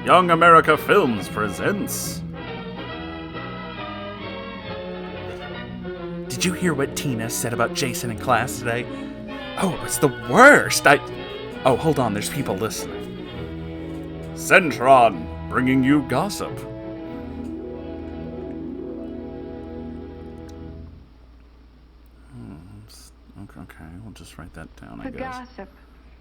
Young America Films presents... Did you hear what Tina said about Jason in class today? Oh, it was the worst! Oh, hold on, there's people listening. Centron, bringing you gossip. Okay, we'll just write that down, I guess. Gossip.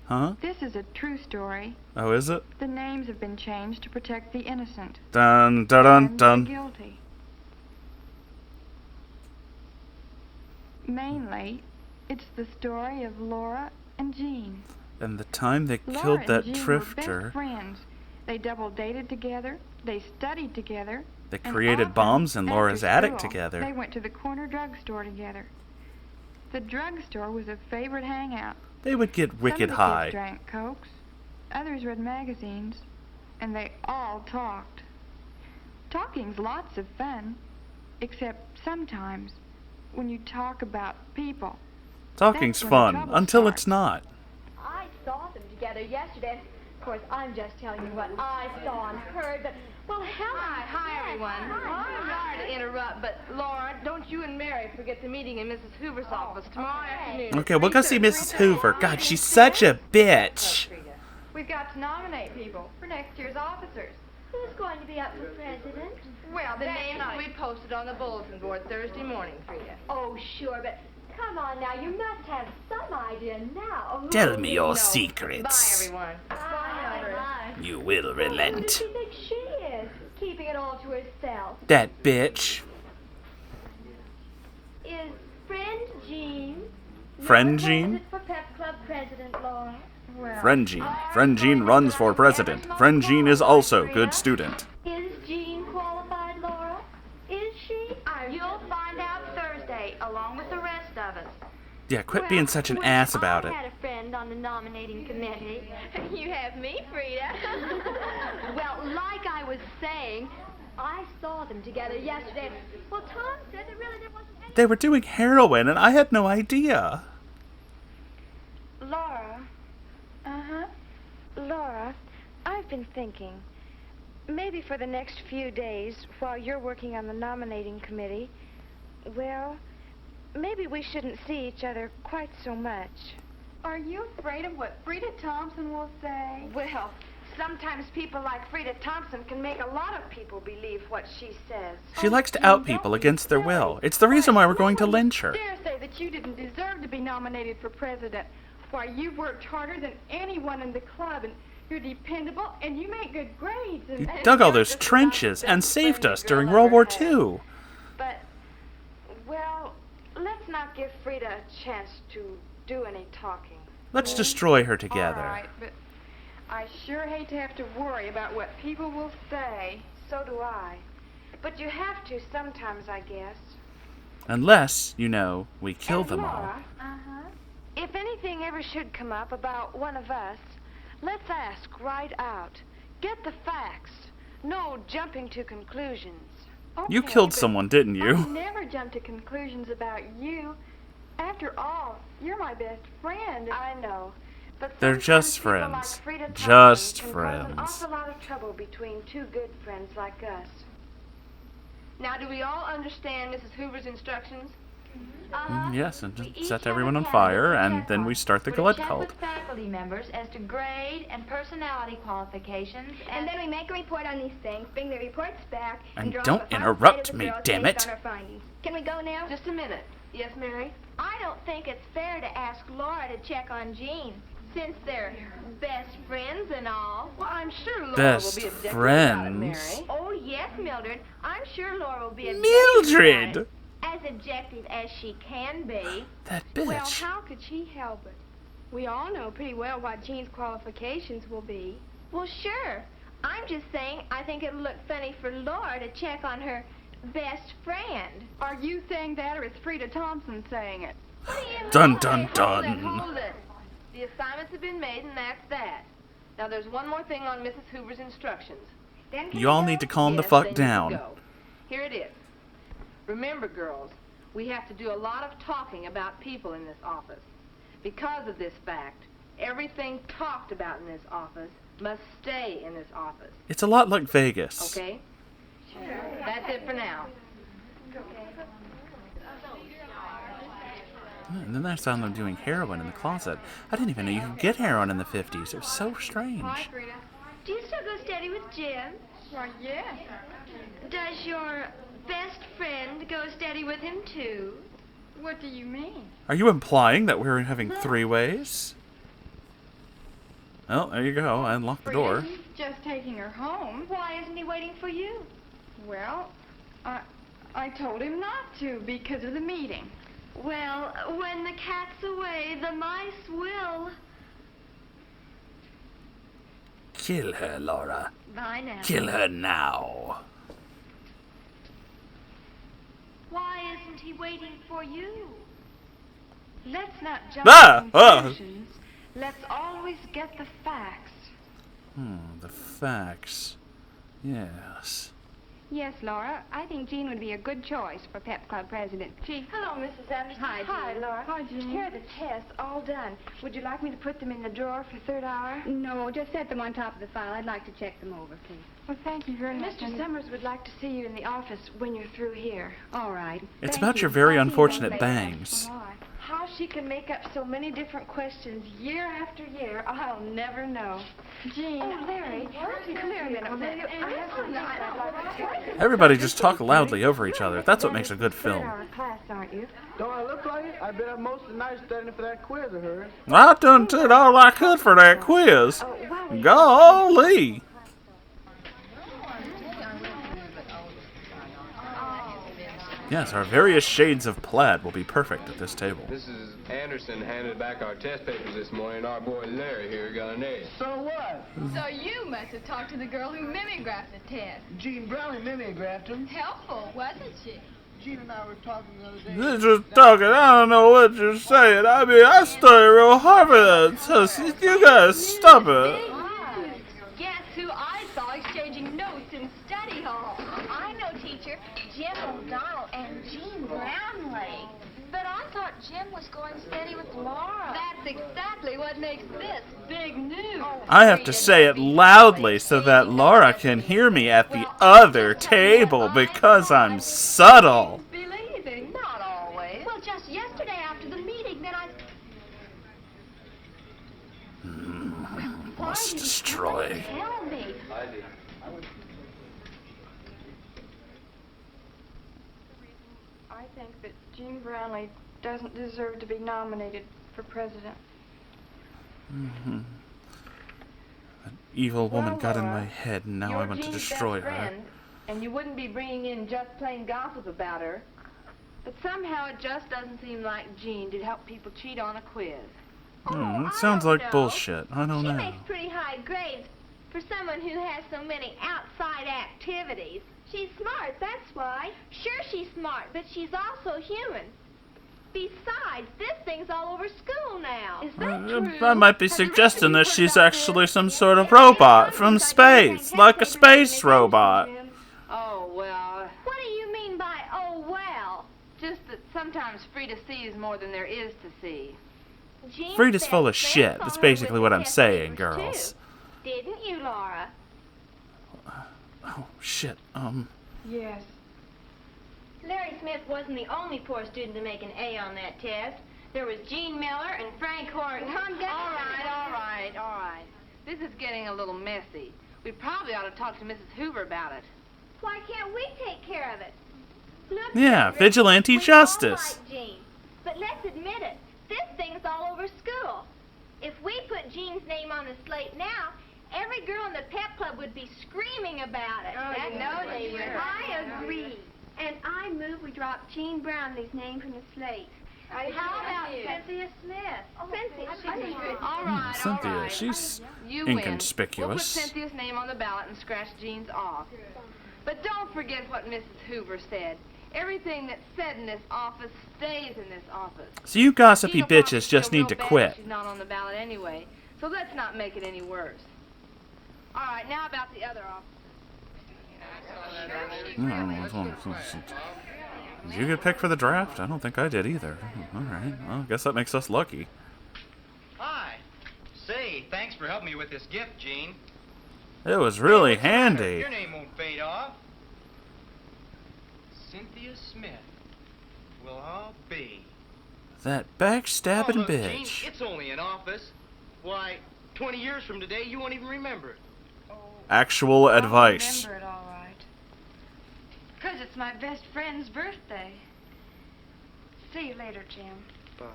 Huh? This is a true story. Oh, is it? The names have been changed to protect the innocent. Dun, dun, dun, And dun. the guilty. Mainly, it's the story of Laura and Jean. And the time they Laura killed that and Jean drifter, were best friends. They double dated together. They studied together. they and created often, bombs in Laura's after attic school, together. They went to the corner drugstore together. The drugstore was a favorite hangout. They would get wicked Some of the high. kids drank Cokes, others read magazines, and they all talked. Talking's lots of fun, except sometimes when you talk about people. Talking's That's when the fun, trouble until starts. it's not. I saw them together yesterday. Of course, I'm just telling you what I saw and heard, but, well, hell, Hi, everyone. I'm sorry to interrupt, but Laura, don't you and Mary forget the meeting in Mrs. Hoover's office tomorrow afternoon. Okay, we'll go see Mrs. Hoover. God, she's such a bitch. We've got to nominate people for next year's officers. who's going to be up for president? Well, the names will be posted on the bulletin board Thursday morning, Frida. Oh, sure, but come on now, you must have some idea now. Tell me your Bye, secrets. everyone. Bye. You will relent. Who does she think she is, keeping it all to herself? That bitch. Is friend Jean? Friend your Jean? candidate for Pep Club president, Laura? Well, Friend Jean. Friend Jean runs for president. Friend Jean is also good student. Is Jean qualified, Laura? Is she? You'll find out Thursday, along with the rest of us. Yeah, quit being such an ass about it. I had a friend on the nominating committee. You have me, Frida. Well, like I was saying, I saw them together yesterday. Well, Tom said there really wasn't any... They were doing heroin and I had no idea. Laura. Uh-huh. Laura, I've been thinking, maybe for the next few days, while you're working on the nominating committee, well, maybe we shouldn't see each other quite so much. Are you afraid of what Frida Thompson will say? Well, sometimes people like Frida Thompson can make a lot of people believe what she says. She likes to out people against their will. It's the reason why we're going to lynch her. Dare say that you didn't deserve to be nominated for president. Why, you've worked harder than anyone in the club, and you're dependable, and you make good grades. And You dug all those trenches and saved us during World War II. But, well, let's not give Frida a chance to do any talking. Let's destroy her All together. right, but I sure hate to have to worry about what people will say. So do I. But you have to sometimes, I guess. Unless, you know, we kill them all. Laura, Uh-huh. if anything ever should come up about one of us, let's ask right out. Get the facts. No jumping to conclusions. You Okay, killed but someone, didn't I you? never jump to conclusions about you. After all, you're my best friend. I know. But They're sometimes just people like friends. Frida Thompson Just can friends. Cause an awful lot of trouble between two good friends like us. Now, do we all understand Mrs. Hoover's instructions? Yes, and just set everyone on fire, and then we start the Gillette cult. With faculty members as to grade and personality qualifications, And then we make a report on these things, bring the reports back, And draw don't up a final interrupt slate of the me, girls damn based it. on our findings. Can we go now? Just a minute. Yes, Mary? I don't think it's fair to ask Laura to check on Jean, since they're best friends and all. Well, I'm sure Laura Best will be objective about it, friends. Mary. Oh, yes, Mildred. I'm sure Laura will be Mildred! as objective as she can be. That Well, bitch. how could she help it? We all know pretty well what Jean's qualifications will be. Well, sure. I'm just saying I think it'll look funny for Laura to check on her best friend. Are you saying that, or is Frida Thompson saying it? Dun dun Hold it, dun. hold it. The assignments have been made, and that's that. Now, there's one more thing on Mrs. Hoover's instructions. Then can You we all go? need to calm the Yes, fuck then you can down. go. Here it is. Remember, girls, we have to do a lot of talking about people in this office. Because of this fact, everything talked about in this office must stay in this office. It's a lot like Vegas. Okay? That's it for now. And then I saw them doing heroin in the closet. I didn't even know you could get heroin in the 50s. It was so strange. Do you still go steady with Jim? Why, yes. Does your best friend go steady with him, too? What do you mean? Are you implying that we're having three-ways? Well, there you go. I unlocked the door. He's just taking her home. Why isn't he waiting for you? Well, I told him not to because of the meeting. Well, when the cat's away, the mice will. Kill her, Laura. Bye now. Kill her now. Why isn't he waiting for you? Let's not jump Ah! to Ah! conclusions. Let's always get the facts. The facts. Yes. Yes, Laura, I think Jean would be a good choice for Pep Club president. Gee. Hello, Mrs. Anderson. Hi, Hi, Laura. Hi, Jean. Here are the tests, all done. Would you like me to put them in the drawer for third hour? No, just set them on top of the file. I'd like to check them over, please. Well, thank you very much. Mr. Summers would like to see you in the office when you're through here. All right. It's Thank about you. your very I'll see you unfortunate later. bangs. Bye. How she can make up so many different questions year after year, I'll never know. Jean. Oh, Larry, come here a minute, will you? Everybody just talk loudly over each other. That's what makes a good film. Third hour class, aren't you? Don't I look like it? I've been up most of the night studying for that quiz of hers. I done did all I could for that quiz. Oh, wow. Golly. Yes, our various shades of plaid will be perfect at this table. Mrs. Anderson handed back our test papers this morning. Our boy Larry here got an A. So what? So you must have talked to the girl who mimeographed the test. Jean Browning mimeographed him. Helpful, wasn't she? Jean and I were talking the other day. You're just talking. I don't know what you're saying. I mean, I study real hard for that test. You guys stop it. Guess who I saw exchanging notes in study hall? I know, teacher. Jim O'Donnell and Jean Brownlee. But I thought Jim was going steady with Laura. That's exactly what makes this big news. I have to say it loudly so that Laura can hear me at the other table because I'm subtle. Believing, not always. Well, just yesterday after the meeting, then I... Must destroy. Tell me. I think that Jean Brownlee doesn't deserve to be nominated for president. An evil woman Well, got in Laura, my head and now You're I want to Jean's destroy best her. friend, and you wouldn't be bringing in just plain gossip about her. But somehow it just doesn't seem like Jean did help people cheat on a quiz. It sounds like bullshit. I don't She know. makes pretty high grades for someone who has so many outside activities. She's smart, that's why. Sure, she's smart, but she's also human. Besides, this thing's all over school now. Is that true? I might be suggesting that she's actually some sort of robot from space, like a space robot. Oh, well, What do you mean by, oh, well? just that sometimes Frida sees more than there is to see. Jean Frida's said full of the same shit. on That's her basically with what the I'm test saying, papers, girls. too. Didn't you, Laura? Oh, shit. Yes. Larry Smith wasn't the only poor student to make an A on that test. There was Gene Miller and Frank Horton. All right. This is getting a little messy. We probably ought to talk to Mrs. Hoover about it. Why can't we take care of it? Look, Yeah, Rick, vigilante we all justice. like Gene, but let's admit it. This thing's all over school. If we put Gene's name on the slate now, every girl in the pep club would be screaming about it. they would. I agree. And I move we drop Jean Brownlee's name from the slate. How about Cynthia Smith? Cynthia. All right, Cynthia, she's You win. We'll put inconspicuous. Cynthia's name on the ballot and scratch Jean's off. But don't forget what Mrs. Hoover said. Everything that's said in this office stays in this office. So you gossipy Jean'll probably bitches just feel need to real bad quit. if she's not on the ballot anyway. So let's not make it any worse. All right, now about the other office. Did you get picked for the draft? I don't think I did either. All right. Well, I guess that makes us lucky. Hi. Say, thanks for helping me with this gift, Gene. It was really What's the matter? handy. Your name won't fade off. Cynthia Smith will all be. That Oh, backstabbing look, bitch. Gene, it's only an office. Why, 20 years from today, you won't even remember it. Actual advice. I'll remember it all right. 'Cause it's my best friend's birthday. See you later, Jim. Bye.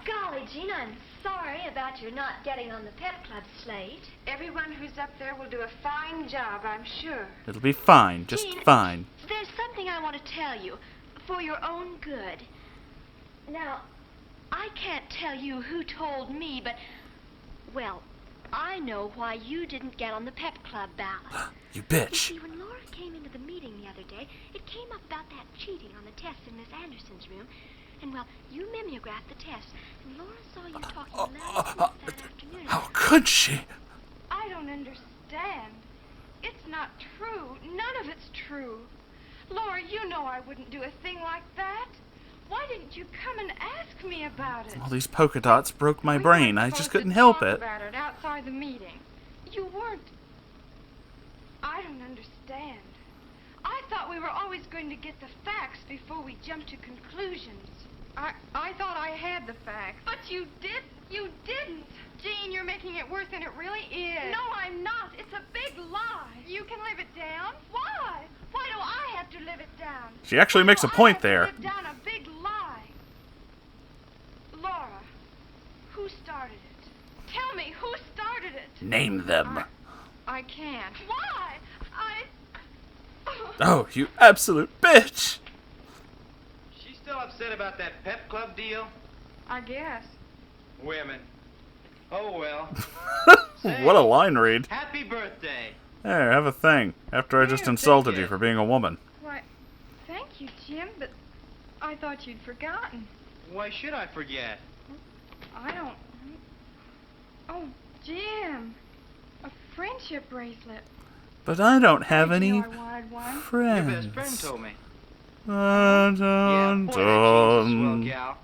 Golly, Gene, I'm sorry about your not getting on the pep club slate. Everyone who's up there will do a fine job, I'm sure. It'll be fine, just Gene, fine. There's something I want to tell you, for your own good. Now, I can't tell you who told me, but, well, I know why you didn't get on the pep club ballot. You You bitch. see, when Laura came into the meeting the other day, it came up about that cheating on the test in Miss Anderson's room. And, well, you mimeographed the test, and Laura saw you talking to Larry Smith that afternoon. How could she? I don't understand. It's not true. None of it's true. Laura, you know I wouldn't do a thing like that. Why didn't you come and ask me about it? All these polka dots broke my We brain. weren't I supposed just to couldn't help talk it. about it outside the meeting. You weren't. I don't understand. I thought we were always going to get the facts before we jumped to conclusions. I thought I had the facts. But you didn't. You didn't. Jean, you're making it worse than it really is. No, I'm not. It's a big lie. You can live it down. Why? Why do I have to live it down? She actually makes a point there. I have to live down a big lie. Laura, who started it? Tell me, who started it? Name them. I can't. Why? Oh, you absolute bitch. She's still upset about that pep club deal? I guess. Women. Oh, well. What a line read. Happy birthday. There, have a thing. After I just Here, insulted take you it. for being a woman. Why, thank you, Jim, but I thought you'd forgotten. Why should I forget? I don't... Oh, Jim. A friendship bracelet. But I don't have Did you any know I wanted one? Your friends. best friend told me. Dun, dun, Yeah, boy, that Jean's a swell dun. gal.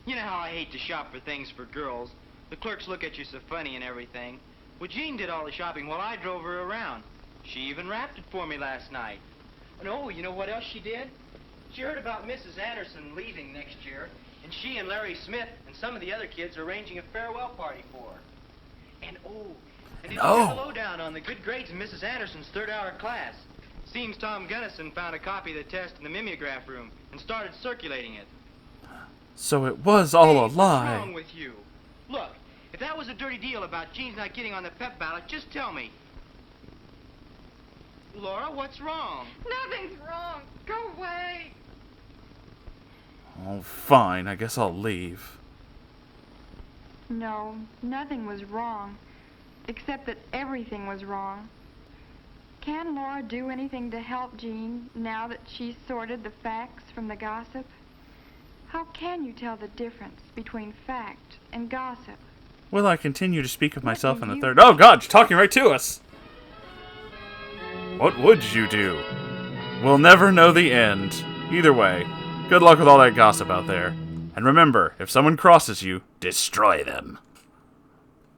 You know how I hate to shop for things for girls. The clerks look at you so funny and everything. Well, Jean did all the shopping while I drove her around. She even wrapped it for me last night. And oh, you know what else she did? She heard about Mrs. Anderson leaving next year, and she and Larry Smith and some of the other kids are arranging a farewell party for her. And oh, and did you get the lowdown on the good grades in Mrs. Anderson's third-hour class? Seems Tom Gunnison found a copy of the test in the mimeograph room and started circulating it. So it was all a Hey, what's wrong lie. with you? Look, if that was a dirty deal about Jean's not getting on the pep ballot, just tell me. Laura, what's wrong? Nothing's wrong. Go away. Oh, fine. I guess I'll leave. No, nothing was wrong. Except that everything was wrong. Can Laura do anything to help Jean now that she's sorted the facts from the gossip? How can you tell the difference between fact and gossip? Will I continue to speak of What myself do in the you third? do? Oh, God, you're talking right to us. What would you do? We'll never know the end. Either way, good luck with all that gossip out there. And remember, if someone crosses you, destroy them.